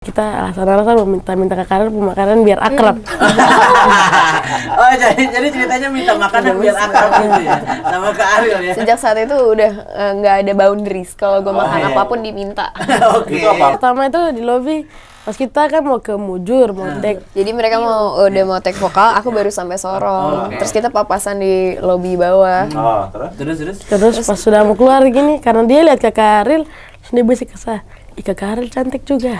Kita alasan-alasan minta ke Karel makanan biar akrab. Oh jadi ceritanya minta makanan biar akrab gitu ya sama ke Ariel ya. Sejak saat itu udah nggak ada boundaries. Kalau gue makan apapun diminta. Oke. Pertama itu di lobby pas kita kan mau ke Mujur, mau take. Jadi mereka udah mau take vokal, aku baru sampai Sorong. Terus kita papasan di lobby bawah. Oh, Terus pas sudah mau keluar gini, karena dia lihat Kakak Ariel, terus dia bisik ke saya, "Ih, Kakak Ariel cantik juga."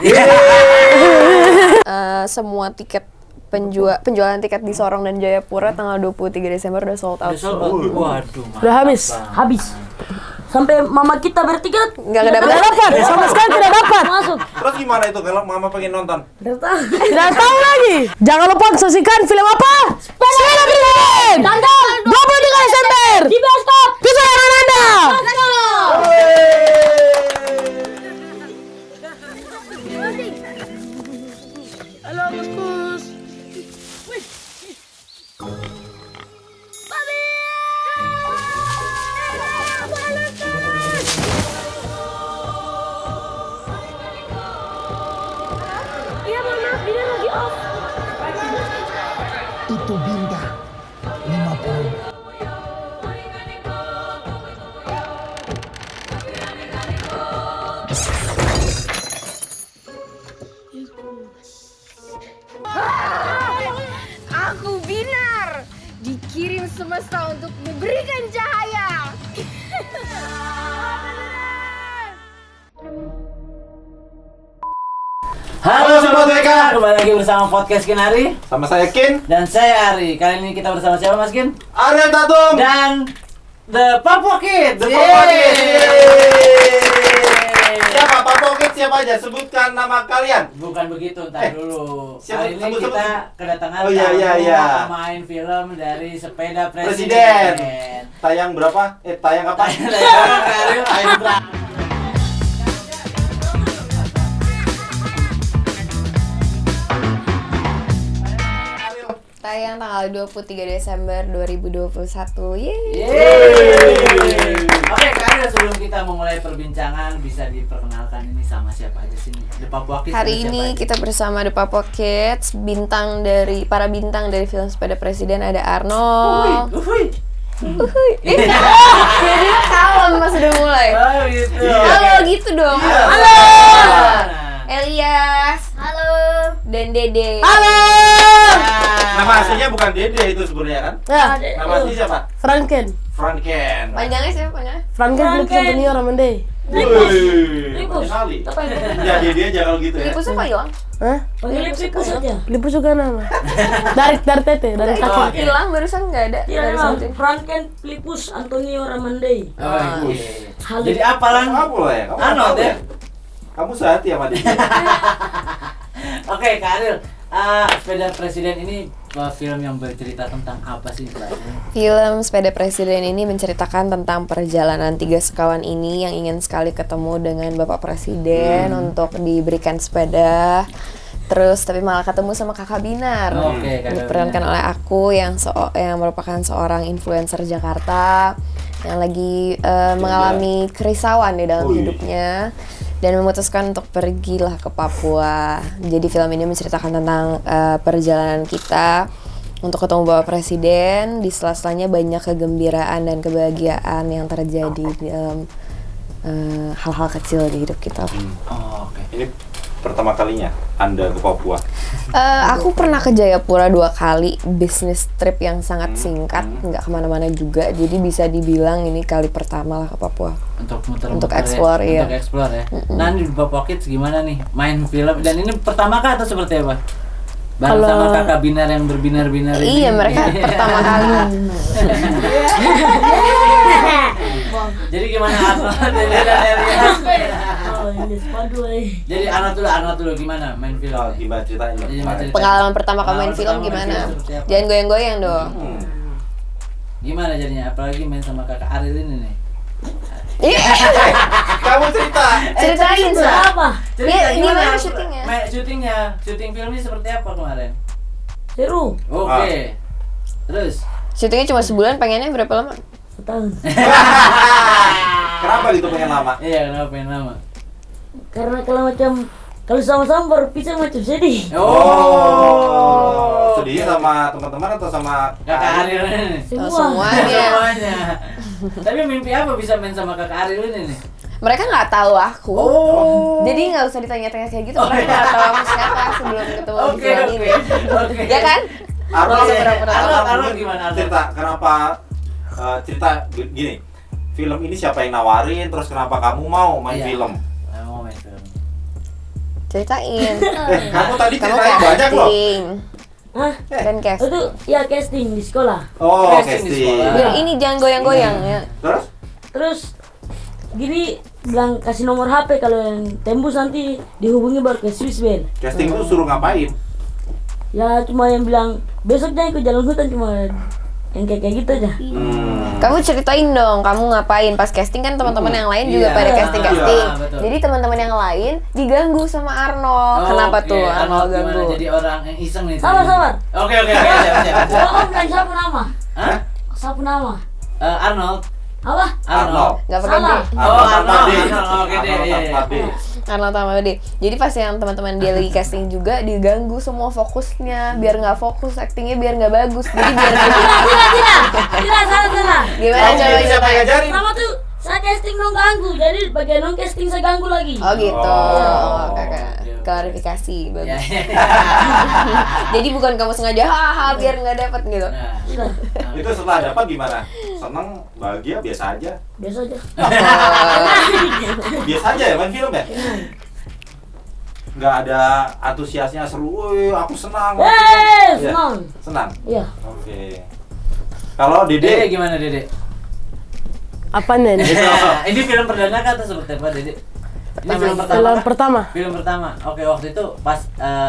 Semua tiket penjualan tiket di Sorong dan Jayapura tanggal 23 Desember udah sold out. Waduh. Udah habis. Sampai mama kita bertiga Nggak Tidak dapat. dapat, sama sekali tidak dapat. masuk. Terus gimana itu kalau mama pengen nonton? Tidak tahu lagi. Jangan lupa saksikan film apa? Sepeda Presiden. Tanggal 23 Desember. di bioskop. Kesayangan Anda. Halo, Gus. Itu Binda 50. Aku Binar, dikirim semesta untuk memberikan cahaya. Halo Sobat WK, kembali lagi bersama podcast Kinari. Sama saya Kin, Dan saya Ari. Kali ini kita bersama siapa Mas Kin? Ariel Tatum. Dan The Papua Kids. The Papua Kids. Yeay. Siapa Papua Kids siapa aja? Sebutkan nama kalian. Bukan begitu, ntar dulu. siapa- Kali ini sebut. kita kedatangan Oh, iya. pemain film dari Sepeda Presiden. Presiden. Tayang berapa? Tayang apa? Tayang Ariel Aindra. Tayang tanggal 23 Desember 2021. Yeay. Yeay. Oke, Ariel, sebelum kita memulai perbincangan bisa diperkenalkan ini sama siapa aja sih? The Papua Kids. Hari ini kita bersama The Papua Kids, para bintang dari film Sepeda Presiden ada Arnold. Uhuy. Jadi kalem pas udah mulai. Oh gitu. Halo gitu dong. Halo. Elias. Halo. Dan Dede. Nama aslinya bukan Dede itu sebenarnya kan? Ya, Nama asli siapa? Franken. Franken. Panjangnya siapa panjangnya? Franken Philip Antonio Ramandey. Wih, kali. Ya Dede aja kalau gitu ya. Lipusnya kok hilang? Hah? Panggil Lipus aja. Lipus juga nama. Dari Tete, dari Oh, kaki. oke. Hilang barusan nggak ada. Iya, Dari memang something. Franken Lipus Antonio Ramandey. Oh, Bagus. iya. Jadi apa Lan? Kamu lah ya? Kamu Arnold tahu ya? Kamu sehati sama Dede. Oke, Kak Ariel. Sepeda Presiden ini film yang bercerita tentang apa sih istilahnya? Film Sepeda Presiden ini menceritakan tentang perjalanan tiga sekawan ini yang ingin sekali ketemu dengan Bapak Presiden untuk diberikan sepeda. Terus tapi malah ketemu sama Kakak Binar. Oke, Kakak Diperankan Binar. oleh aku yang merupakan seorang influencer Jakarta yang lagi mengalami kerisauan di dalam hidupnya dan memutuskan untuk pergilah ke Papua. Jadi film ini menceritakan tentang perjalanan kita untuk ketemu Bapak Presiden. Di sela-selanya banyak kegembiraan dan kebahagiaan yang terjadi di dalam hal-hal kecil di hidup kita. Oh, oke. Ini pertama kalinya Anda ke Papua. Aku pernah ke Jayapura 2 kali, bisnis trip yang sangat singkat, nggak kemana-mana juga. Jadi bisa dibilang ini kali pertama lah ke Papua. Untuk muter-muter Untuk ya. explore, iya. Untuk explore ya. Nah, di Papua Kids gimana nih main film? Dan ini pertama kah atau seperti apa? Bareng sama kakak Binar yang berbinar-binar ini. Iya, mereka pertama kali. Jadi gimana Arnold dan Elias? Oh, ini sepadu Jadi Arnold dulu gimana main film? Oh, gimana ceritain lo? Jadi cerita. Pengalaman pertama kamu main Pengalaman film pertama main gimana? film seperti apa? Jangan goyang-goyang dong. Gimana jadinya? Apalagi main sama kakak Ariel ini nih. Iya, Kamu cerita. ceritain Sa. apa? Iya, gimana syutingnya? Syuting filmnya seperti apa kemarin? Seru. Oke. Terus? Syutingnya cuma sebulan, pengennya berapa lama? Setahun. Kenapa gitu pengen lama? Iya, kenapa pengen lama? Karena kalau macam Kalau sama-sama berpisah macam sedih. Oh, sedihnya sama teman-teman atau sama Kakak Ariel ini. Semuanya. Semuanya. Tapi mimpi apa bisa main sama Kakak Ariel ini nih? Mereka nggak tahu aku. Oh. Jadi nggak usah ditanya-tanya kayak gitu. Mereka nggak tahu aku siapa sebelum ketemu di Oke, film oke. ini. Oke. Ya kan? Arnold gimana Arnold? Cerita kenapa cerita gini. Film ini siapa yang nawarin, terus kenapa kamu mau main Iya. film? Mau main film. Ceritain. Kamu tadi Kamu ceritain banyak loh. casting. Hah? Dan casting. Itu ya casting di sekolah. Oh, Casting di casting. sekolah. Biar ini jangan goyang-goyang ya. Terus? Terus gini bilang kasih nomor HP kalau yang tembus nanti dihubungi baru ke Swissbell. Casting itu suruh ngapain? Ya cuma yang bilang besok jangan ke jalan hutan cuma yang kayak gitu aja. Kamu ceritain dong, kamu ngapain pas casting kan teman-teman yang lain juga Iya. pada casting-casting. Iya, betul. Jadi teman-teman yang lain diganggu sama Arnold. Kenapa oke. tuh Arnold gimana? ganggu? Jadi orang yang iseng nih. Sabar. Oke. Siap. Oh, bilang siapa nama? Hah? Siapa nama? Arnold. Apa? Arnold. Gak pakai D. Salah. Oh, Arnold. Tamade. Oke deh. Arnold Iya. Tamade. Arnold sama D. Jadi pas yang teman-teman dia lagi casting juga diganggu semua fokusnya, biar nggak fokus, actingnya biar nggak bagus. Jadi biar Tidak, salah. gimana Oh, coba jadi siapa yang ceritain? ngajarin? Pertama tuh saya casting non ganggu, jadi bagian non casting saya ganggu lagi. Oh gitu. Oh. Kakak. Klarifikasi Ya, bagus. ya. Jadi bukan kamu sengaja haha biar nggak dapat gitu. Nah, Sudah, Itu setelah dapat gimana? Seneng, bahagia, biasa aja. biasa aja. Biasa aja ya main film ya? Nggak ada antusiasnya seru, "Woi, aku senang." Iya. Senang. Senang. Iya. Oke. Kalau Dede Dede, gimana Dede? Apanya nih? Ini film perdana kah atau seperti apa Dede? Ini film pertama. Film kah? pertama. Film pertama. Oke, waktu itu pas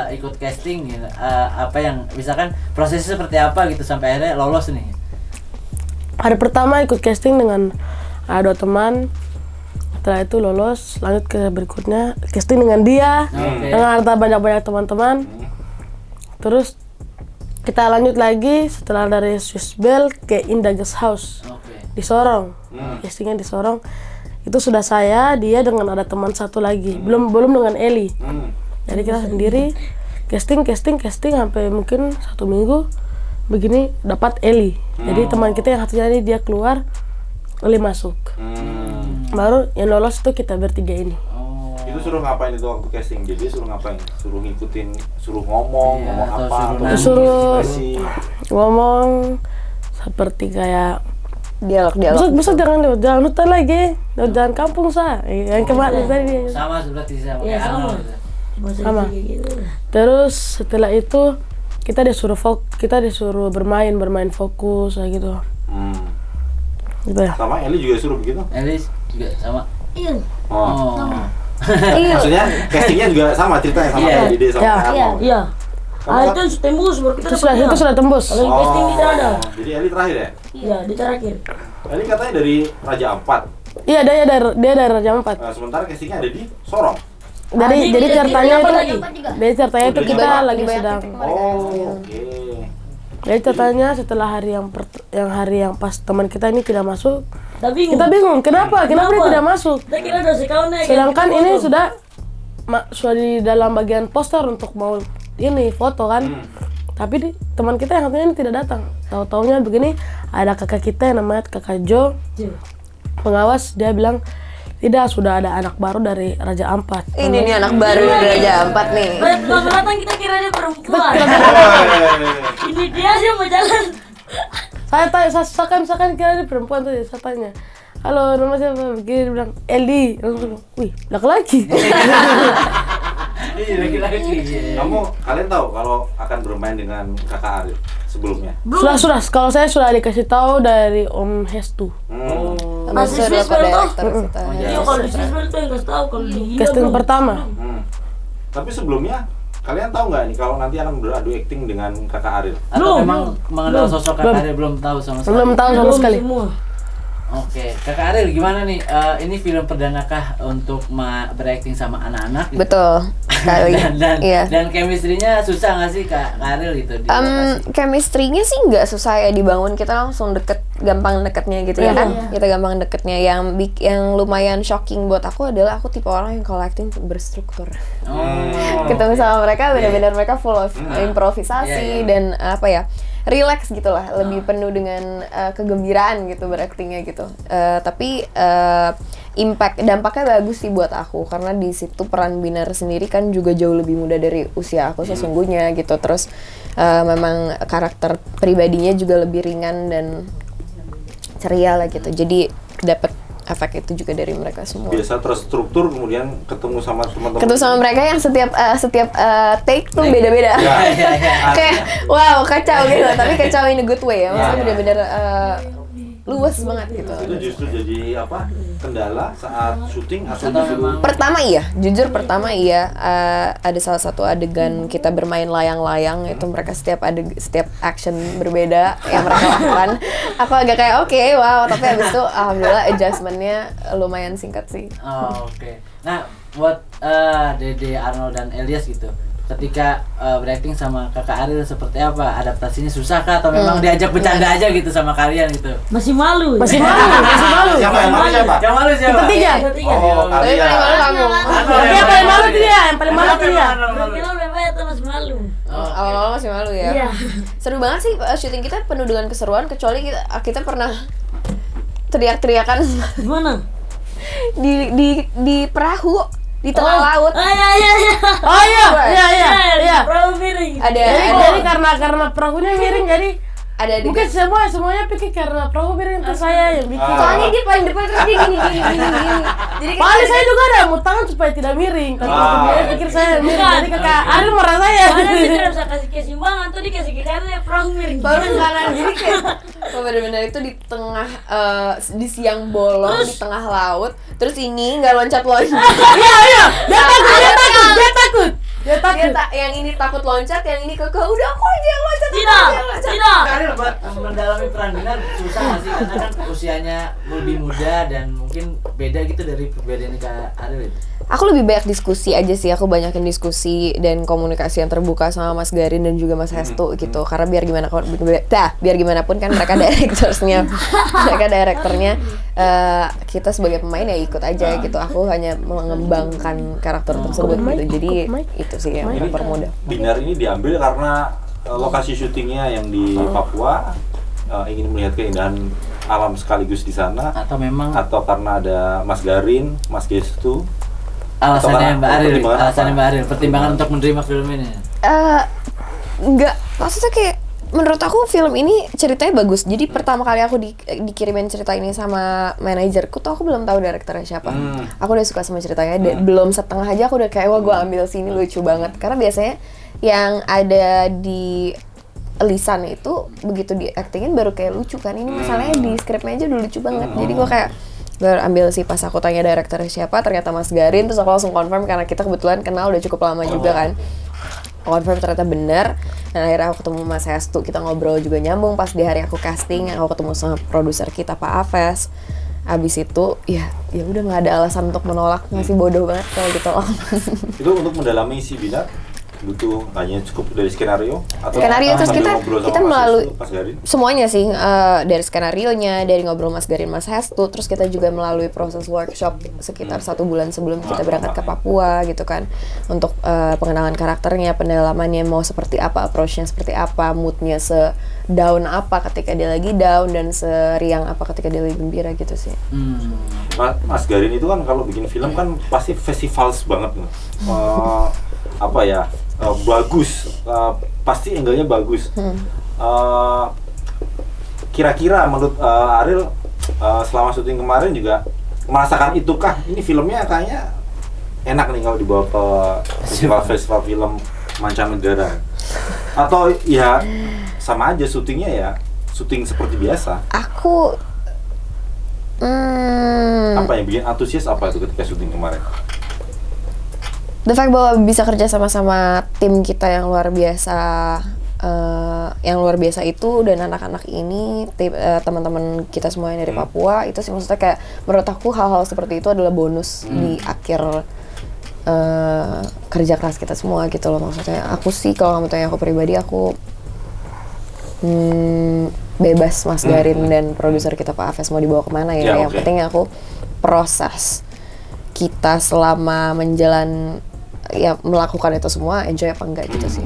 ikut casting gitu, apa yang misalkan prosesnya seperti apa gitu sampai akhirnya lolos nih. Hari pertama ikut casting dengan ada 2 teman. Setelah itu lolos, lanjut ke berikutnya casting dengan dia, Oke. dengan ada banyak-banyak teman-teman. Terus kita lanjut lagi setelah dari Swissbell ke Indah Guest House Oke. di Sorong. Castingnya di Sorong. Itu sudah saya, dia dengan ada teman satu lagi. Belum dengan Eli. Jadi kita sendiri casting sampai mungkin 1 minggu begini dapat Eli. Jadi teman kita yang satunya ini dia keluar, Eli masuk. Baru yang lolos itu kita bertiga ini. Oh. itu suruh ngapain itu waktu casting? Jadi suruh ngapain? Suruh ngikutin, suruh ngomong, Iya, ngomong atau apa? suruh atau nangis. Suruh ekspresi? ngomong seperti kayak Dialog. besok jangan hutan lagi, jangan kampung yang kemarin tadi. Sama seperti sama Iya, kayak sama. Arnold gitu. Bahasa Sama. kayak gitu. Terus setelah itu kita disuruh bermain fokus kayak gitu. Gitu ya. Sama Eli juga suruh begitu? Elis juga sama. Iya. Oh. Iya. Maksudnya castingnya juga sama ceritanya sama Iya. kayak Dede sama Iya. Arnold. Iya. Kamu Itu tembus baru kita Itu sudah tembus. Kalau yang casting tidak ada. Jadi Eli terakhir ya? Iya, di terakhir. Eli katanya dari Raja Ampat. Iya, dia dari Raja Ampat. Sementara castingnya ada di Sorong. Jadi ceritanya apa itu lagi? dari ceritanya itu Oh, kita Di lagi banyak sedang. titik mereka. Oh, oke. Jadi ceritanya setelah hari yang pas teman kita ini tidak masuk, Tapi bingung. kita bingung kenapa dia tidak masuk. Kita kira ada sekawan naik. Sedangkan ini sudah di dalam bagian poster untuk mau ini foto kan. Tapi teman kita yang satunya ini tidak datang. Tahu-taunya begini, ada kakak kita yang namanya kakak Jo, pengawas, dia bilang tidak, sudah ada anak baru dari Raja Ampat. Ini nih anak baru dari Raja Ampat nih. Pas datang kita kira dia perempuan. Ini dia aja mau jalan. Saya tanya, saya kira dia perempuan tuh, saya tanya, halo, nama siapa? Begini, dia bilang Eli. Langsung, wih, laki-laki. Iya, laki-laki. Kalian tahu kalau akan bermain dengan kakak Arif sebelumnya? Sudah. Kalau saya sudah dikasih tahu dari Om Hestu. Masih Swiss Bapak baru tahu. Direktur kita. Iya, kalau di Swissbell itu yang kasih tahu kalau di Indo Casting belum. pertama. Tapi sebelumnya kalian tahu nggak nih kalau nanti akan beradu akting dengan kakak Arif? Atau memang mengenal sosok kakak dia belum tahu sama sekali? Belum tahu sama Belum sekali. semua. Oke, Kakak Ariel gimana nih? Ini film perdana kah untuk berakting sama anak-anak? Gitu? Betul sekali. Iya. Dan chemistry-nya susah nggak sih Kak Ariel gitu di lokasi? Chemistry-nya sih nggak susah ya dibangun, kita langsung gampang deketnya gitu ya kan. Kita gampang deketnya. Yang lumayan shocking buat aku adalah aku tipe orang yang kalau acting berstruktur. Ketemu sama mereka benar-benar mereka full of improvisasi dan apa ya, relax gitulah, lebih penuh dengan kegembiraan gitu beraktingnya gitu. Tapi dampaknya bagus sih buat aku karena di situ peran Binar sendiri kan juga jauh lebih muda dari usia aku sesungguhnya gitu. Terus memang karakter pribadinya juga lebih ringan dan ceria lah gitu. Jadi dapat efek itu juga dari mereka semua. Biasa terstruktur kemudian ketemu sama teman-teman. Ketemu sama mereka yang setiap take tuh beda-beda. Kayak wow kacau gitu, tapi kacau in a good way ya. Maksudnya bener-bener luas banget gitu. Itu justru jadi apa? Kendala saat syuting atau justru Pertama iya, ada salah satu adegan kita bermain layang-layang itu mereka setiap action berbeda yang mereka lakukan. Aku agak kayak oke, wow, tapi habis itu alhamdulillah adjustment-nya lumayan singkat sih. Oke. Nah, buat Dede, Arnold dan Elias gitu. Ketika berakting sama Kakak Ariel seperti apa? Adaptasinya susah kah atau memang diajak bercanda aja gitu sama kalian gitu? Masih malu. Masih malu. Siapa yang malu siapa? Yang malu siapa? Bertiga. Oh, Tapi kalian. paling malu kamu. Yang paling malu dia, yang paling malu dia. Kita bebek atau masih malu? Awal-awal masih malu ya. Iya. Seru banget sih syuting kita penuh dengan keseruan kecuali kita pernah teriak-teriakan Gimana? di perahu di tengah laut. Oh iya. Perahu miring. Jadi karena perahunya miring jadi Ada mungkin semuanya pikir karena perahu miring itu saya yang bikin. soalnya dia paling depan terus dia gini. Jadi Paling saya juga ada mau tangan supaya tidak miring. Tapi dia pikir saya miring. Jadi Kakak Ariel merasa ya. Karena dia tidak bisa kasih keseimbangan tuh dikasih ke kanan ya perahu miring. baru kanan jadi kayak benar-benar itu di tengah di siang bolong di tengah laut terus ini nggak loncat-loncat. Iya. Dia takut. Yang ini takut loncat, yang ini kekeh udah aku aja yang loncat. Tidak. Ariel buat mendalami peran Binar susah nggak sih? Karena kan usianya lebih muda dan mungkin beda gitu dari perbedaan Kak Ariel itu. Aku lebih banyak diskusi aja sih, aku banyakin diskusi dan komunikasi yang terbuka sama Mas Garin dan juga Mas Hestu gitu. Karena biar gimana pun kan mereka direkturnya, kita sebagai pemain ya ikut aja gitu. Aku hanya mengembangkan karakter tersebut gitu. Jadi itu sih yang mempermudah. Binar ini diambil karena lokasi syutingnya yang di Papua, ingin melihat keindahan alam sekaligus di sana, atau karena ada Mas Garin, Mas Gestu. Alasannya Mbak Ariel, pertimbangan untuk menerima film ini? Enggak, maksudnya kayak menurut aku film ini ceritanya bagus. Jadi pertama kali aku dikirimin cerita ini sama manajerku tuh aku belum tahu direkturnya siapa. Aku udah suka sama ceritanya. Belum setengah aja aku udah kayak wah gue ambil sini lucu banget. Karena biasanya yang ada di lisan itu begitu di actingin baru kayak lucu kan. Ini masalahnya di skripnya aja udah lucu banget. Jadi gue kayak baru ambil sih pas aku tanya direkturnya siapa, ternyata Mas Garin, terus aku langsung confirm karena kita kebetulan kenal udah cukup lama juga kan. Confirm ternyata bener. Dan akhirnya aku ketemu Mas Hestu, kita ngobrol juga nyambung pas di hari aku casting, aku ketemu sama produser kita Pak Aves. Abis itu ya udah nggak ada alasan untuk menolak, masih bodoh banget kalau ditolak. Itu untuk mendalami si Binar butuh hanya cukup dari skenario atau skenario terus kita melalui semuanya sih, dari skenarionya, dari ngobrol Mas Garin, Mas Hestu, terus kita juga melalui proses workshop sekitar 1 bulan sebelum kita berangkat ke Papua gitu kan, untuk pengenalan karakternya, pendalamannya mau seperti apa, approach-nya seperti apa, mood-nya se-down apa ketika dia lagi down dan seriang apa ketika dia lagi gembira gitu sih. Mas Garin itu kan kalau bikin film kan pasti festivals banget nih. Apa ya, bagus, pasti angle-nya bagus. Kira-kira menurut Ariel, selama syuting kemarin juga merasakan itukah? Ini filmnya kayaknya enak nih kalau dibawa ke festival film mancanegara, atau ya sama aja syutingnya ya syuting seperti biasa? Aku apa yang bikin antusias apa itu ketika syuting kemarin? The fact bahwa bisa kerja sama-sama tim kita yang luar biasa yang luar biasa itu, dan anak-anak ini teman-teman kita semua yang dari Papua itu sih, maksudnya kayak menurut aku hal-hal seperti itu adalah bonus di akhir kerja keras kita semua gitu loh. Maksudnya aku sih kalau kamu tanya aku pribadi, aku bebas Mas Garin dan produser kita Pak Aves mau dibawa kemana ya. Yang penting aku proses kita selama melakukan itu semua enjoy apa enggak gitu sih.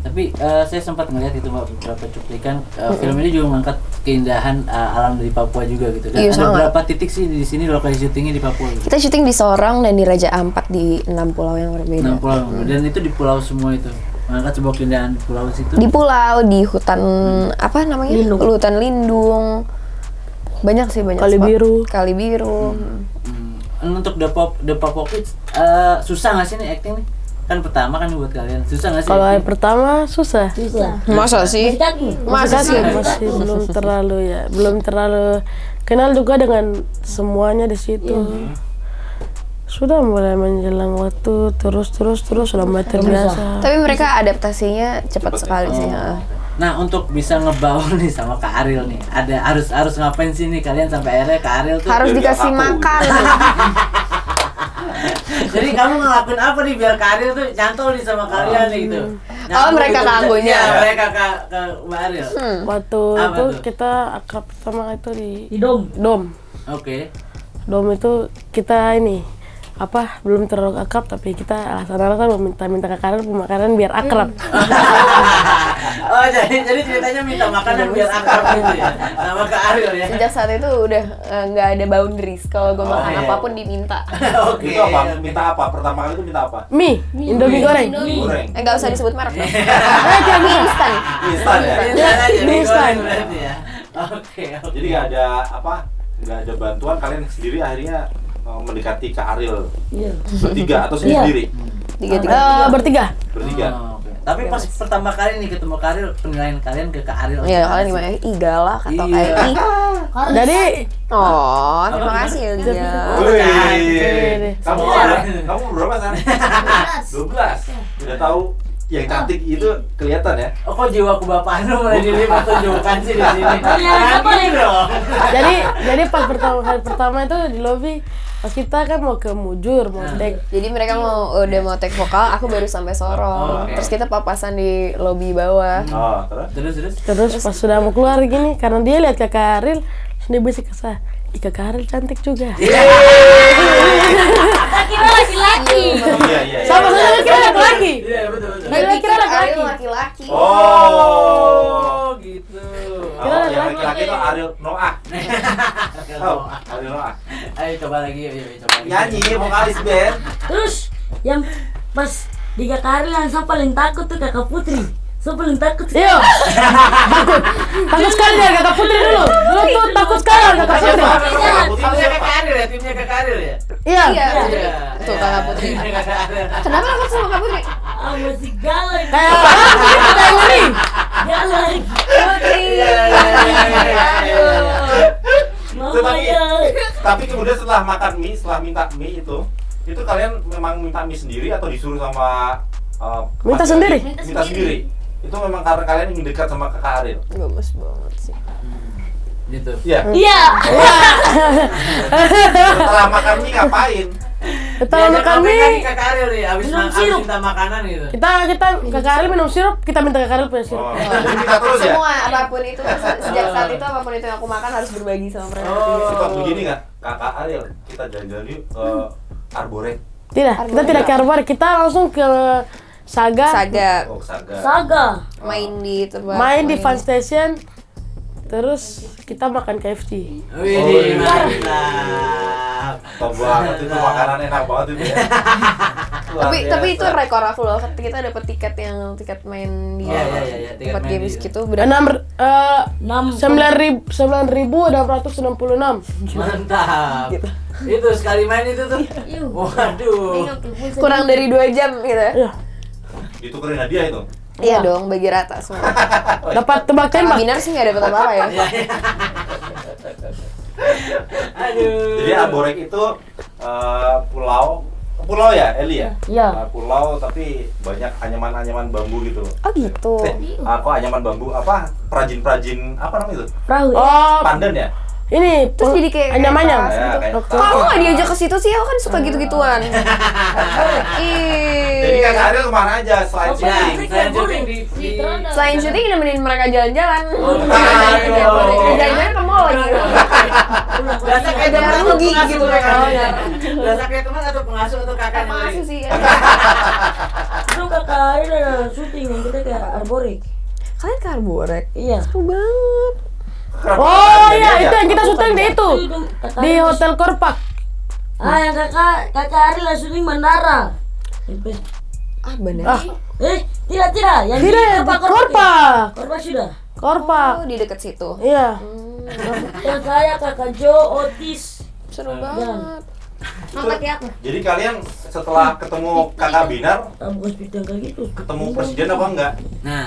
Tapi saya sempat melihat itu beberapa cuplikan film ini juga mengangkat keindahan alam dari Papua juga gitu kan. Iya, Ada sangat. berapa titik sih di sini lokasi syutingnya di Papua gitu? Kita syuting di Sorong dan di Raja Ampat di 6 pulau yang berbeda. 6 pulau. Dan itu di pulau semua itu. Mengangkat sebuah keindahan di pulau situ. Di pulau, di hutan apa namanya? Hutan lindung. Banyak sih, banyak Kali spot. Biru. Kali Biru. Untuk The Papua Kids susah nggak sih nih acting nih? Kan pertama kan buat kalian. Susah nggak sih? Kalau yang acting? pertama susah. Masa sih? Masa sih masih belum terlalu kenal juga dengan semuanya di situ. Sudah mulai menjelang waktu terus sudah mulai terbiasa. Tapi mereka adaptasinya cepat sekali sih. Nah, untuk bisa ngebaur nih sama Kak Ariel nih, ada harus ngapain sih nih kalian sampai akhirnya Kak Ariel tuh Harus biar dikasih kaku. makan. Jadi kamu ngelakuin apa nih biar Kak Ariel tuh nyantol nih sama kalian nih gitu. Mereka ke akunya. Iya, mereka ke Mbak Ariel. Waktu Apa itu tuh? kita akrab pertama itu di Dom. Oke. Dom itu kita ini belum terlalu akrab, tapi kita alasan-alasan minta ke Karel makanan biar akrab. Oh, jadi ceritanya minta makanan biar akrab gitu ya sama Kak Ariel ya. Sejak saat itu udah nggak ada boundaries. Kalau gue makan iya. apapun diminta. Oke. Itu apa? Minta apa? Pertama kali itu minta apa? Mie, Indomie goreng. Goreng. Nggak usah disebut merek dong. Mie instan. Instan ya? Instan aja, Mie instan. berarti ya. Oke. Jadi nggak ada nggak ada bantuan, kalian sendiri akhirnya mendekati Kak Ariel. Iya. Bertiga atau sendiri? Tiga-tiga. Bertiga. Bertiga. Oke. Tapi pas pertama kali nih ketemu Kak Ariel, penilaian kalian ke Kak Ariel. Ya kalian gimana? Ih galak atau Iya. kayak ih. Jadi Oh, terima kasih Elia. Wih, kamu berapa San? 12. Udah tahu yang cantik itu kelihatan ya? Oh, kok jiwa kebapakan lu mulai ditunjukkan sih di sini. Apa nih, Bro? jadi pas kali pertama itu di lobby, pas kita kan mau ke Mujur, mau dek. Jadi mereka udah mau take vokal, aku baru sampai Sorong. Oke. Terus kita papasan di lobi bawah. Oh, terus? Terus. Terus pas sudah mau keluar gini, karena dia lihat Kakak Ariel, terus dia bisik ke saya, "Ih, Kakak Ariel cantik juga." Kira laki-laki. Iya. Sama saya kira laki-laki. Iya, betul. Dia kira laki-laki. laki-laki. Oh, gitu. Oh, yang laki-laki itu Ariel Noah. Oh, Ariel Noah. Ayo coba lagi, coba lagi. Nyanyi, vokalis band. Terus yang pas di Kakak Ariel yang saya paling takut tuh Kakak Putri. Saya paling takut sih. Iya. Takut sekali dia Kakak Putri dulu. Dulu tuh takut sekali Kakak Putri. Timnya Kakak Ariel ya, timnya Kakak Ariel ya. Iya. Iya. Tuh Kakak Putri. Kenapa aku sama Kak Putri? Ah, masih galak. Kayak kita yang ngeri. Galak. Putri. Mama ya. Tapi kemudian setelah makan mie, setelah minta mie itu kalian memang minta mie sendiri atau disuruh sama Minta Mas sendiri. Eri? Minta sendiri. Itu memang karena kalian ingin dekat sama Kakak Ariel. Gemes banget sih. Gitu. Iya. Iya. Setelah makan mie ngapain? Kita Diajak makan ngapain mie. lagi Kakak Ariel nih, abis Minum abis sirup. minta makanan gitu. Kita Kakak Ariel minum sirup, kita minta Kakak Ariel punya sirup. Oh, jadi minta terus ya? Semua apapun itu sejak saat itu apapun itu yang aku makan harus berbagi sama mereka. Sifat begini nggak? Kakak Ariel, kita jalan-jalan yuk ke Arborek. Tidak, kita tidak ke Arbor, kita langsung ke Saga. Saga Oh, Saga. Saga. main di tempat Main di Fun Station. Terus kita makan KFC. Wih, iya. mantap. Top banget itu, makanan enak banget itu ya. Luar tapi biasa. itu rekor aku loh, kita dapat tiket main di Iya, tiket tempat main games di- gitu berapa 9.666. Mantap. Gitu. Itu sekali main itu tuh. Waduh. kurang dari 2 jam gitu ya. Iya. Ditukerin hadiah itu. Iya dong, bagi rata semua. Dapat tebak Kakak tembak. Binar sih nggak dapat apa-apa ya. Aduh. Jadi Arborek itu pulau pulau ya, Eli ya? Iya. Pulau tapi banyak anyaman-anyaman bambu gitu. Oh gitu. Kok anyaman bambu apa? Perajin-perajin apa namanya itu? Perahu. Oh, Pandan ya? ini Terus jadi kayak anyam-anyam. kayak Ya, kayak Kok aku nggak diajak ke situ sih? Aku kan suka gitu-gituan. Jadi Ih. Kak Ariel kemana aja selain Oh, syuting? Saya syuting di Selain syuting nemenin mereka jalan-jalan. Aduh. Jalan-jalan ke mall lagi. berasa kayak Ada teman atau rugi pengasuh gitu mereka. kan. Oh, ya. Berasa kayak teman atau pengasuh atau kakaknya. Masuk sih. Itu kakak Ari ada syuting yang kita ke Arborek. Kalian ke Arborek? Iya. Seru banget. Oh iya, itu yang kita syuting di itu. Kakak Di Ari- Hotel Korpak. yang kakak Ari lah syuting bandara. Ah bener. Tidak, yang di Tidak, Korpak. Korpak sudah. Korpak. Oh di deket situ. Iya. Yang saya kakak Jo, Otis. Seru banget. Jadi kalian setelah ketemu Kakak Binar, Bukan syuting kayak gitu. ketemu presiden apa enggak? Nah,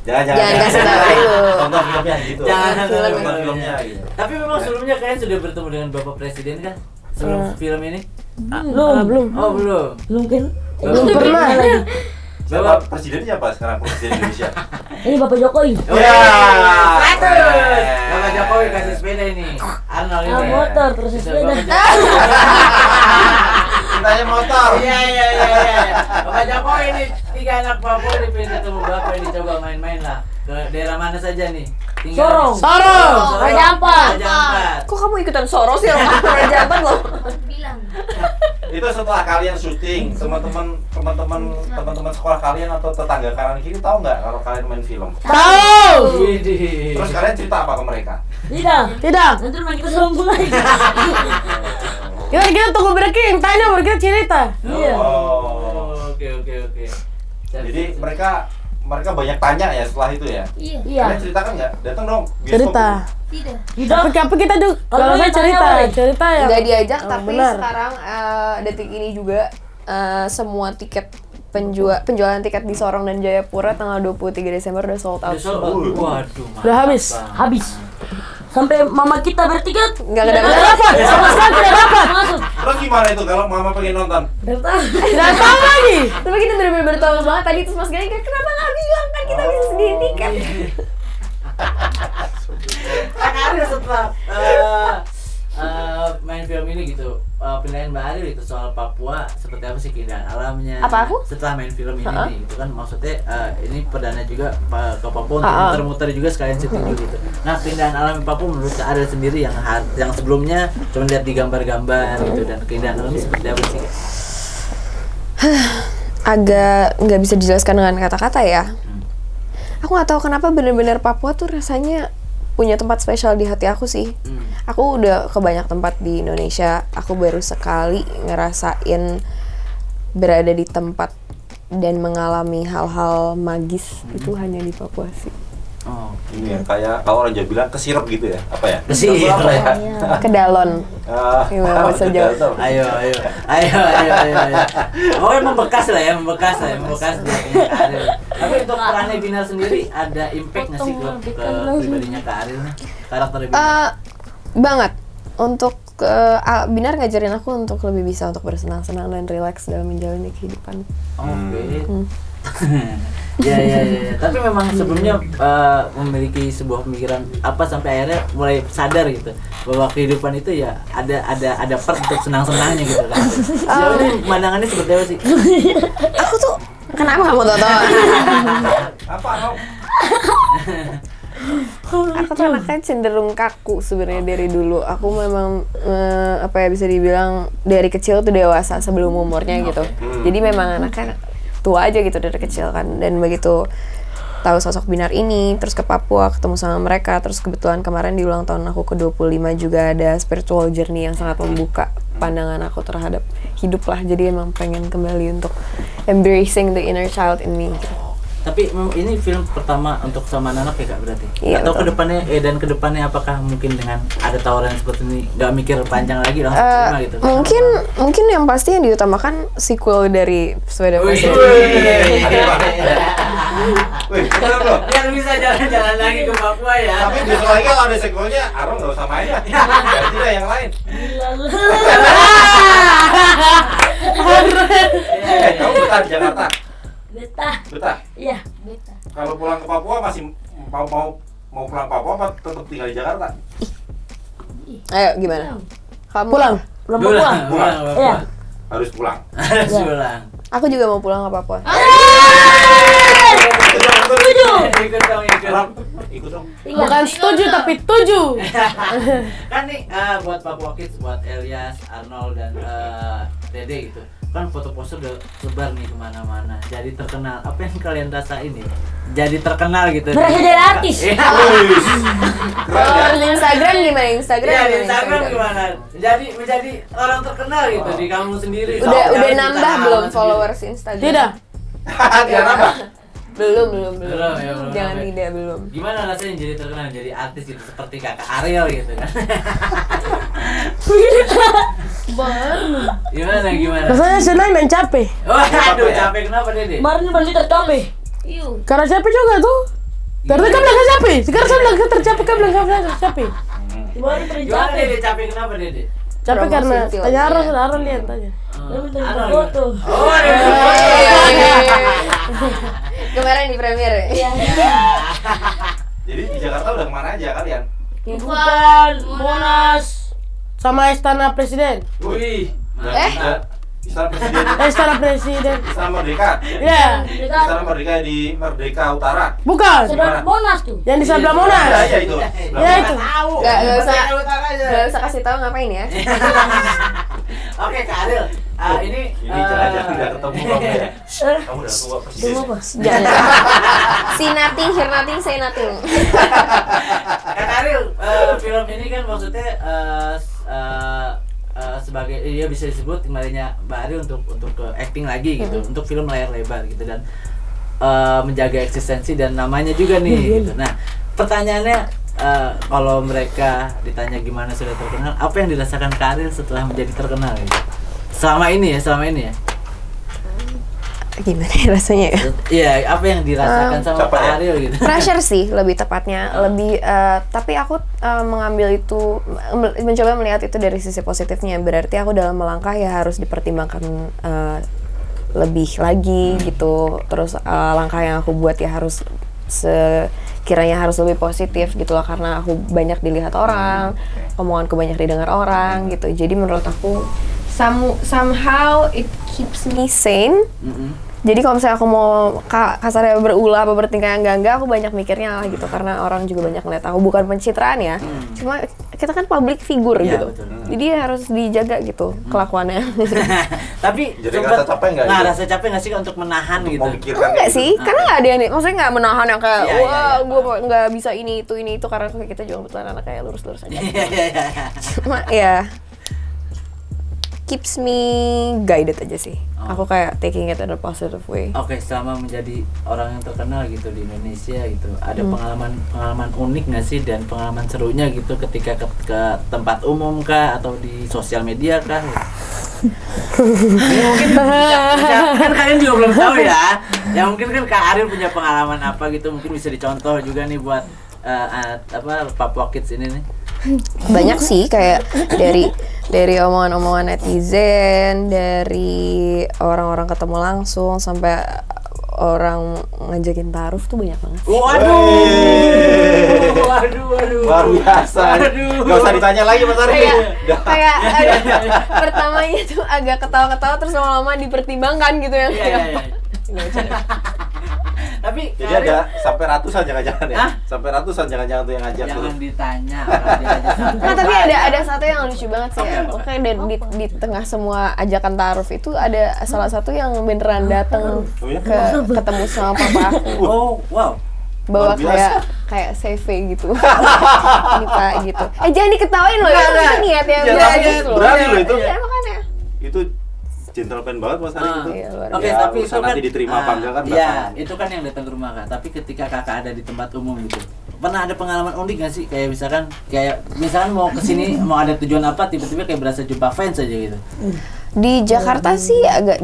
Jangan kasih tahu dulu. Tonton filmnya gitu. Jangan Tonton filmnya gitu. tapi memang sebelumnya kalian sudah bertemu dengan Bapak Presiden kan? Sebelum film ini? Belum. Oh, belum. Belum kan? Belum pernah. Bapak presiden siapa sekarang presiden Indonesia? Ini Bapak Jokowi. Ya. 100. Bapak Jokowi kasih sepeda ini. Arnold ini. Motor terus Bisa, sepeda. Bapak Cintanya motor. Iya. Bapak Jokowi ini 3 anak Papua ini pengen ketemu Bapak ini, coba main-main lah. Ke daerah mana saja nih? Sorong. Raja Ampat. Raja Ampat. Kok kamu ikutan Soros sih? Orang Raja Ampat loh. Itu setelah kalian syuting, teman-teman sekolah kalian atau tetangga kalian kiri tahu nggak kalau kalian main film? Tahu. Widih. Terus kalian cerita apa ke mereka? Tidak. Nanti rumah kita sambung lagi. Kita tunggu breaking, tanya baru kita cerita. Iya. Oh. Oke. Jadi mereka banyak tanya ya setelah itu ya? Iya. Kalian ceritakan nggak? Datang dong. bioskop Cerita. Tidak. Tapi kita tuh Kalau kalau saya tanya cerita, boleh. cerita yang Nggak diajak yang tapi benar. sekarang detik ini juga semua tiket penjualan tiket di Sorong dan Jayapura tanggal 23 Desember udah sold out. Waduh. Udah habis. Habis. Sampai mama kita bertiket Nggak ada Tidak dapat, sama sekali tidak dapat. masuk. Terus gimana itu kalau mama pengen nonton? Bertahan. Tidak tahu lagi. Tapi kita bener-bener tahu banget tadi terus Mas Gani kayak kenapa nggak bilang kan kita bisa sendiri tiket. Kakak Ariel setelah main film ini gitu, penilaian Mbak Ariel itu soal Papua seperti apa sih keindahan alamnya? Apa aku? Setelah main film ini nih, itu kan maksudnya ini perdana juga ke Papua untuk muter-muter juga sekalian syuting juga gitu. Nah, keindahan alam Papua menurut Kak Ariel sendiri yang sebelumnya cuma lihat di gambar-gambar gitu, dan keindahan alamnya seperti apa sih? Agak nggak bisa dijelaskan dengan kata-kata ya. Aku nggak tahu kenapa bener-bener Papua tuh rasanya punya tempat spesial di hati aku sih. Aku udah ke banyak tempat di Indonesia. Aku baru sekali ngerasain berada di tempat dan mengalami hal-hal magis itu hanya di Papua sih. Oh, Ini ya, kayak kalau orang Jawa bilang kesirep gitu ya? Apa ya? Kesirep. Apa ya? Kedalon. Gimana bahasa Jawa? Ayo. Oh, membekas lah ya, membekas di Kak Ariel. Tapi untuk perannya Binar sendiri ada impact nggak sih ke pribadinya Kak Ariel nih? Karakter Binar? Banget. Untuk Binar ngajarin aku untuk lebih bisa untuk bersenang-senang dan rileks dalam menjalani kehidupan. Oke. Ya. Tapi memang sebelumnya memiliki sebuah pemikiran apa sampai akhirnya mulai sadar gitu bahwa kehidupan itu ya ada part untuk senang-senangnya gitu kan. Sejauh ini pemandangannya seperti apa sih? Aku tuh kenapa kamu tahu? Apa? Aku tuh anaknya cenderung kaku sebenarnya dari dulu. Aku memang bisa dibilang dari kecil tuh dewasa sebelum umurnya gitu. Jadi memang anaknya tua aja gitu dari kecil kan. Dan begitu tahu sosok Binar ini, terus ke Papua ketemu sama mereka, terus kebetulan kemarin di ulang tahun aku ke-25 juga ada spiritual journey yang sangat membuka pandangan aku terhadap hidup lah. Jadi emang pengen kembali untuk embracing the inner child in me gitu. Tapi ini film pertama untuk sama anak ya Kak berarti? Iya, Atau betul. kedepannya apakah mungkin dengan ada tawaran seperti ini nggak mikir panjang lagi langsung terima gitu? Mungkin yang pasti yang diutamakan sequel dari Sepeda Wih, Pasir. Wih, bener loh. Biar bisa jalan-jalan lagi ke Papua ya. Tapi justru lagi kalau ada sequelnya, Aaron nggak usah main lah. Ganti lah yang lain. Kamu betah di Jakarta? Betah. Betah? Iya. Kalau pulang ke Papua masih mau pulang Papua apa tetap tinggal di Jakarta? Ayo gimana? Kamu Pulang. Belum pulang. Iya. Harus pulang. Harus pulang. Aku juga mau pulang ke Papua. Ikut dong. Ikut dong. Bukan setuju tapi tuju. Kan nih buat Papua Kids, buat Elias, Arnold dan Dede gitu. Kan foto poster udah sebar nih kemana-mana. Jadi terkenal. Apa yang kalian rasain nih? Jadi terkenal gitu. Merasa jadi artis. Iya. Kalau di Instagram gimana? Instagram Iya, di gimana? Instagram gimana? Jadi menjadi orang terkenal gitu di kamu sendiri. Udah Jadi nambah terkenal belum sendiri. followers Instagram? Tidak. Dia nambah. Belum. Belum, ya, belum Jangan sampai. tidak belum. Gimana rasanya jadi terkenal, jadi artis gitu seperti kakak Ariel gitu kan? Gimana? Rasanya senang dan capek. Waduh, capek kenapa Dede? Kemarin berarti tercapek. Karena capek juga tuh. Tadi kan bilang gak capek. Sekarang saya bilang tercapek, kan bilang gak capek. Kemarin Gimana tercapek. Dede? Capek kenapa Dede? Capek Promosi karena film, tanya ya. Aron lihat tanya. Dia minta Arnold foto. gimana? Oh, ada Kemarin di premiere. Iya. Jadi di Jakarta udah kemana aja kalian? Bukan Monas. Sama Istana Presiden. Wih. Istana Presiden. Istana Presiden. Istana Merdeka. Ya, Istana Merdeka di Merdeka Utara. bukan. Sebelah Monas tuh. Yang di sebelah Monas. Iya itu. Ya itu. Tahu. Nggak usah. Merdeka Utara aja. Gak usah kasih tahu ngapain ya. Oke, Kak Ariel. Ini Jangan udah ketemu kamu ya. Kamu udah tua presiden. Cuma apa? Jangan. See nothing, hear nothing, say nothing. Kak Ariel, film ini kan maksudnya sebagai ya bisa disebut kembalinya Mbak Ariel untuk ke acting lagi gitu, untuk film layar lebar gitu dan menjaga eksistensi dan namanya juga nih gitu. Nah, pertanyaannya kalau mereka ditanya gimana sudah terkenal, apa yang dirasakan Kak Ariel setelah menjadi terkenal gitu? Selama ini ya. Gimana ya rasanya ya? Iya, apa yang dirasakan sama capek Kak ya? Ariel gitu? Pressure sih lebih tepatnya, lebih tapi aku mengambil itu, mencoba melihat itu dari sisi positifnya. Berarti aku dalam melangkah ya harus dipertimbangkan lebih lagi gitu. Terus langkah yang aku buat ya harus sekiranya harus lebih positif gitu loh, karena aku banyak dilihat orang, omonganku banyak didengar orang gitu. Jadi menurut aku somehow it keeps me sane. Jadi kalau misalnya aku mau kasarnya berulah apa bertingkah yang enggak, aku banyak mikirnya lah gitu, karena orang juga banyak ngeliat aku, bukan pencitraan ya, cuma kita kan public figure Iya, gitu, betul. jadi harus dijaga gitu kelakuannya. Tapi Jadi sempet- rasa capek nggak Nah, gitu? rasa capek nggak sih untuk menahan gitu? Memikirkan Enggak gitu. sih, karena nggak ada yang, maksudnya nggak menahan yang kayak, Iya, wah iya. gue nggak bisa ini itu, karena kita juga kebetulan anak kayak lurus-lurus aja. Iya. Cuma ya keeps me guided aja sih. Oh. Aku kayak taking it in a positive way. Oke, selama menjadi orang yang terkenal gitu di Indonesia gitu, ada pengalaman unik nggak sih dan pengalaman serunya gitu ketika ke tempat umum kah atau di sosial media kah? Ya, mungkin kan kalian juga belum tahu ya. Ya mungkin kan Kak Ariel punya pengalaman apa gitu, mungkin bisa dicontoh juga nih buat Papua Kids ini nih. Banyak sih, kayak dari omongan-omongan netizen, dari orang-orang ketemu langsung, sampai orang ngajakin taruh tuh banyak banget. Waduh. Luar biasa. Gak usah ditanya lagi Mas Ari. Kayak pertamanya tuh agak ketawa-ketawa, terus lama-lama dipertimbangkan gitu ya. Iya. Tapi Jadi ada sampai ratusan jangan-jangan ya? Hah? Sampai ratusan jangan-jangan tuh yang ngajak tuh. jangan ditanya orang dia aja sampai. Nah, tapi ada satu yang lucu banget sih ya. Oke, Pokoknya di tengah semua ajakan taruh itu ada salah satu yang beneran datang ketemu sama papa aku. Oh, wow. Bawa Luar biasa. kayak CV gitu. Ini Pak gitu. Jangan diketawain loh, itu niat yang Ya, bagus tapi loh. berani loh itu. Iya, makanya. Itu gentleman banget Mas Ari itu. Iya, luar Oke, Ya, tapi itu urusan kan nanti diterima apa enggak kan Iya, belakangan. itu kan yang datang ke rumah Kak. Tapi ketika Kakak ada di tempat umum gitu, pernah ada pengalaman unik nggak sih? Kayak misalkan mau kesini mau ada tujuan apa, tiba-tiba kayak berasa jumpa fans aja gitu. Di Jakarta sih agak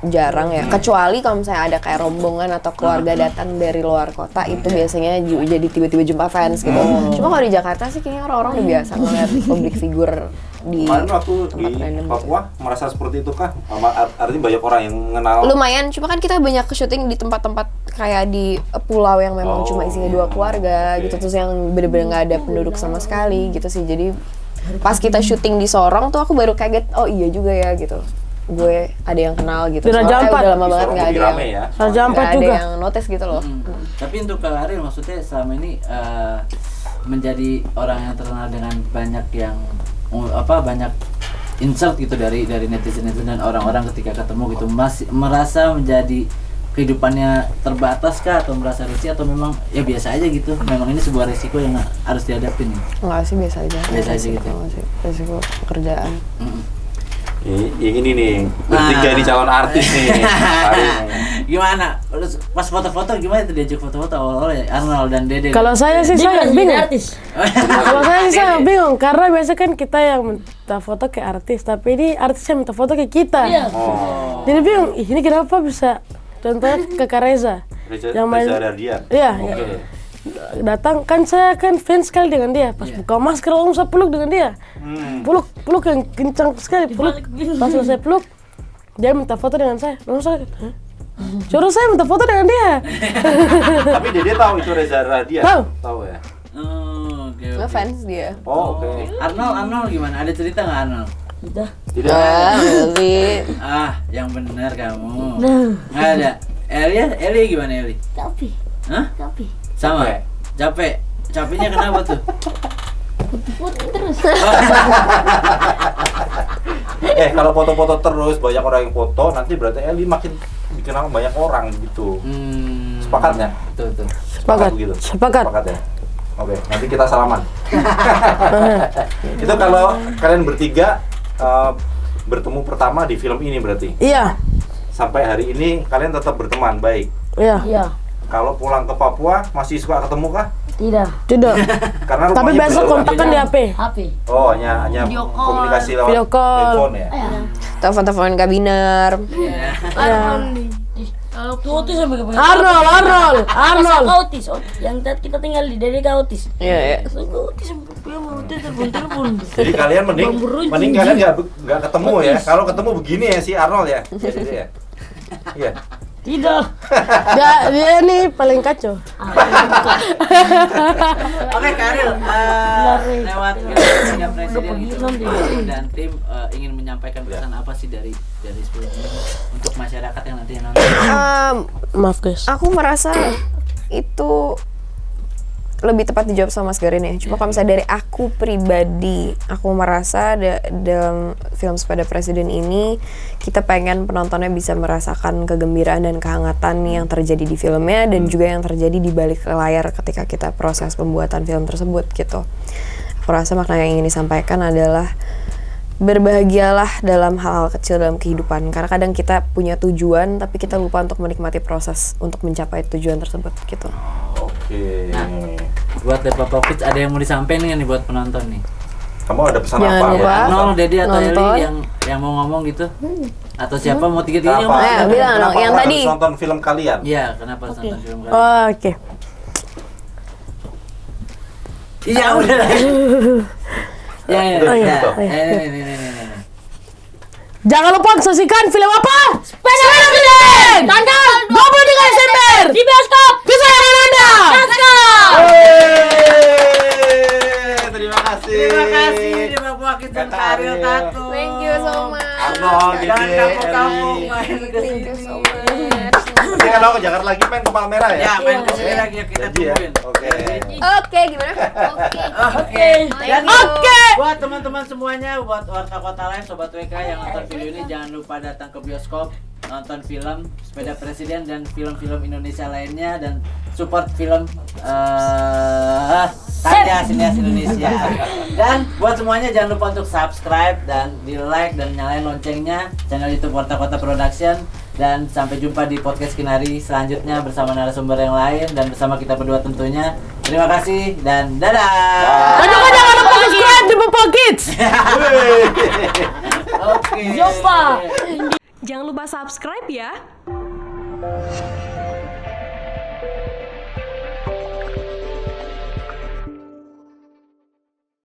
jarang ya, kecuali kalau misalnya ada kayak rombongan atau keluarga datang dari luar kota, itu biasanya jadi tiba-tiba jumpa fans gitu. Cuma kalau di Jakarta sih kayaknya orang-orang udah biasa ngeliat public figure di Kemarin waktu di tempat random gitu. Papua merasa seperti itu kah? Artinya banyak orang yang mengenal. Lumayan, cuma kan kita banyak syuting di tempat-tempat kayak di pulau yang memang cuma isinya 2 keluarga gitu, terus yang bener-bener nggak ada penduduk sama sekali gitu sih. Jadi pas kita syuting di Sorong tuh aku baru kaget, oh iya juga ya gitu, gue ada yang kenal gitu. Di Raja Soalnya Ampat. udah lama banget nggak ada yang Raja Ampat nggak ada juga. yang notice gitu loh. Tapi untuk Kak Ariel maksudnya selama ini menjadi orang yang terkenal dengan banyak yang banyak insult gitu dari netizen dan orang-orang ketika ketemu gitu, masih merasa menjadi kehidupannya terbatas kah, atau merasa risih, atau memang ya biasa aja gitu, memang ini sebuah risiko yang harus dihadapin nih? Enggak sih, biasa aja. Biasa aja gitu. Risiko pekerjaan. Yang ini nih, bertiga di calon artis nih. Gimana? Pas foto-foto gimana tuh, diajak foto-foto awal-awal ya Arnold dan Dede? Kalau saya sih Dia saya bilang jadi bingung. artis. Kalau saya sih saya bingung karena biasa kan kita yang minta foto ke artis, tapi ini artis yang minta foto ke kita. Iya. Jadi bingung, "Ih, ini kenapa bisa?" Contohnya Kakak Reza. Yang main. Reza Radian. Iya. Oke. Datang kan saya kan fans sekali dengan dia. Pas buka masker langsung saya peluk dengan dia. Peluk yang kencang sekali, peluk. Pas selesai peluk, dia minta foto dengan saya. Langsung saya, "Hah? Suruh saya minta foto dengan dia." Tapi Dede tahu itu Reza Radian. Tahu ya. Oke. Ngefans dia. Oh, oke. Arnold gimana? Ada cerita nggak Arnold? Udah. Tidak. Sih. Yang benar kamu. Nah. Nggak ada. Eli gimana Eli? Tapi. Hah? Tapi. Sama. Capek. Capeknya kenapa tuh? Foto terus. Kalau foto-foto terus banyak orang yang foto, nanti berarti Eli makin dikenal banyak orang gitu. Sepakat ya? Betul. Sepakat. Begitu. Sepakat. Sepakat ya. Oke, nanti kita salaman. Itu kalau kalian bertiga bertemu pertama di film ini berarti. Iya. Sampai hari ini kalian tetap berteman baik. Iya. Iya. Kalau pulang ke Papua masih suka ketemu kah? Tidak. Tidak. Karena Tapi rumahnya besok jauh. kontakkan di HP. HP. Oh, hanya Video call. komunikasi lewat Video call. handphone ya. Telepon-teleponan gak binar. Kalau autis sampai ke Arnold. autis. Yang kita tinggal di Dede autis. Iya. Autis sampai dia mau telepon. Jadi kalian mending kalian nggak ketemu ya. Kalau ketemu begini ya si Arnold ya. Jadi ya. Iya. Tidak. Dia ini paling kacau. Oke, Karil, lewat Tiga Presiden itu dan tim ingin menyampaikan pesan apa sih dari film ini untuk masyarakat yang nanti nonton? Maaf guys. Aku merasa itu lebih tepat dijawab sama Mas Garin ya. Cuma kalau misalnya dari aku pribadi, aku merasa dalam film Sepeda Presiden ini kita pengen penontonnya bisa merasakan kegembiraan dan kehangatan yang terjadi di filmnya dan juga yang terjadi di balik layar ketika kita proses pembuatan film tersebut gitu. Aku rasa makna yang ingin disampaikan adalah berbahagialah dalam hal-hal kecil dalam kehidupan, karena kadang kita punya tujuan tapi kita lupa untuk menikmati proses untuk mencapai tujuan tersebut gitu. Oke. Nah, buat Papa Kids ada yang mau disampaikan nih buat penonton nih? Kamu ada pesan Jangan apa? lupa. buat Arnold, Dede atau Nonton. Eli yang mau ngomong gitu? Atau siapa mau tiga-tiganya Kenapa? mau? bilang dong, Kenapa yang orang tadi. harus nonton film kalian? Iya, kenapa harus nonton film kalian? Oh, oke. Iya, udah. Ya. Oh, iya. Ini. Jangan lupa saksikan film apa? Sepeda Presiden! Tanggal 23 Desember di bioskop kesayangan Anda. Terima kasih. Terima kasih di Papua Kids dan Kakak Karil Ariel. Tato. Thank you so much. Arnold, Dan Dede, kamu Eli. main ke Thank you sini. so much. Nanti kalau ke Jakarta lagi main ke Palmerah ya? Ya, main ke sini lagi ya, kita Jadi ya? tungguin. Oke. Oke, gimana? Oke. Dan Oke. buat teman-teman semuanya, buat Warta Kota Live, Sobat WK yang nonton video ini, jangan lupa datang ke bioskop, nonton film Sepeda Presiden dan film-film Indonesia lainnya, dan support film sinias Indonesia. Dan buat semuanya jangan lupa untuk subscribe dan di like dan nyalain loncengnya channel YouTube Warta Kota Production. Dan sampai jumpa di podcast Kinari selanjutnya bersama narasumber yang lain dan bersama kita berdua tentunya. Terima kasih dan dadah. Dan juga jangan lupa subscribe di Papa Kids. Oke. Jompa. Jangan lupa subscribe ya.